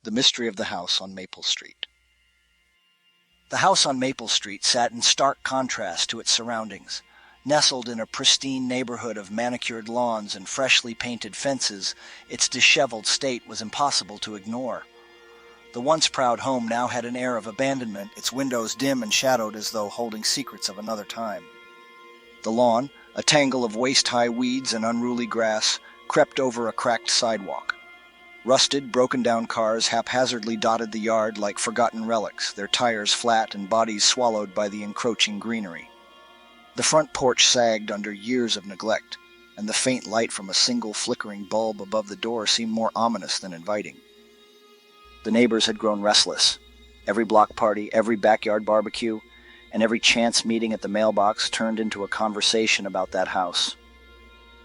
The mystery of the house on Maple Street. The house on Maple Street sat in stark contrast to its surroundings. Nestled in a pristine neighborhood of manicured lawns and freshly painted fences, its disheveled state was impossible to ignore. The once proud home now had an air of abandonment, its windows dim and shadowed as though holding secrets of another time. The lawn, a tangle of waist-high weeds and unruly grass, crept over a cracked sidewalk. Rusted, broken-down cars haphazardly dotted the yard like forgotten relics, their tires flat and bodies swallowed by the encroaching greenery. The front porch sagged under years of neglect, and the faint light from a single flickering bulb above the door seemed more ominous than inviting. The neighbors had grown restless. Every block party, every backyard barbecue, and every chance meeting at the mailbox turned into a conversation about that house.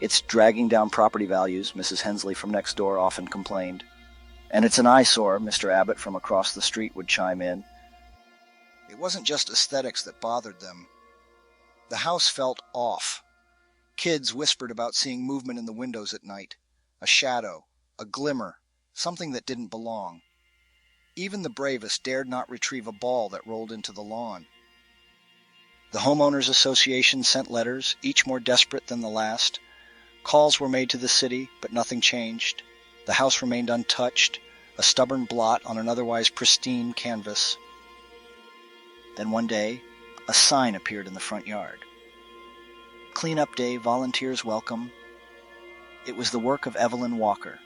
"It's dragging down property values," Mrs. Hensley from next door often complained. "And it's an eyesore," Mr. Abbott from across the street would chime in. It wasn't just aesthetics that bothered them. The house felt off. Kids whispered about seeing movement in the windows at night, a shadow, a glimmer, something that didn't belong. Even the bravest dared not retrieve a ball that rolled into the lawn. The homeowners association sent letters, each more desperate than the last. Calls were made to the city, but nothing changed. The house remained untouched, a stubborn blot on an otherwise pristine canvas. Then one day, a sign appeared in the front yard. "Cleanup Day, volunteers welcome." It was the work of Evelyn Walker,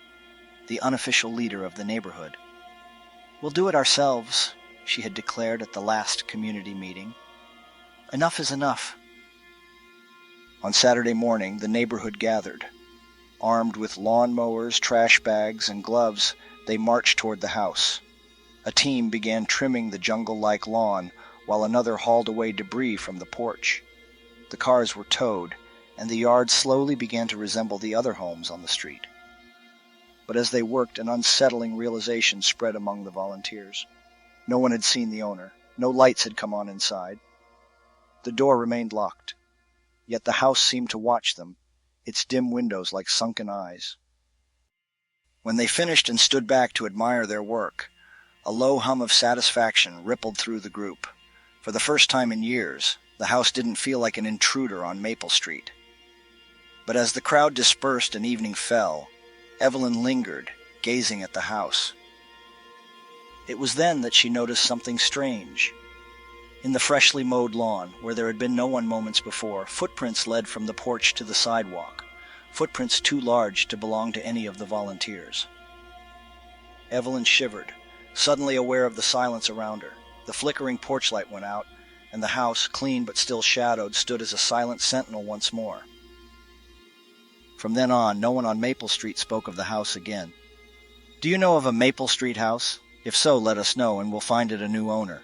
the unofficial leader of the neighborhood. "We'll do it ourselves," she had declared at the last community meeting. "Enough is enough." On Saturday morning, the neighborhood gathered. Armed with lawn mowers, trash bags, and gloves, they marched toward the house. A team began trimming the jungle-like lawn, while another hauled away debris from the porch. The cars were towed, and the yard slowly began to resemble the other homes on the street. But as they worked, an unsettling realization spread among the volunteers. No one had seen the owner. No lights had come on inside. The door remained locked. Yet the house seemed to watch them, its dim windows like sunken eyes. When they finished and stood back to admire their work, a low hum of satisfaction rippled through the group. For the first time in years, the house didn't feel like an intruder on Maple Street. But as the crowd dispersed and evening fell, Evelyn lingered, gazing at the house. It was then that she noticed something strange. In the freshly mowed lawn, where there had been no one moments before, footprints led from the porch to the sidewalk, footprints too large to belong to any of the volunteers. Evelyn shivered, suddenly aware of the silence around her. The flickering porch light went out, and the house, clean but still shadowed, stood as a silent sentinel once more. From then on, no one on Maple Street spoke of the house again. Do you know of a Maple Street house? If so, let us know, and we'll find it a new owner.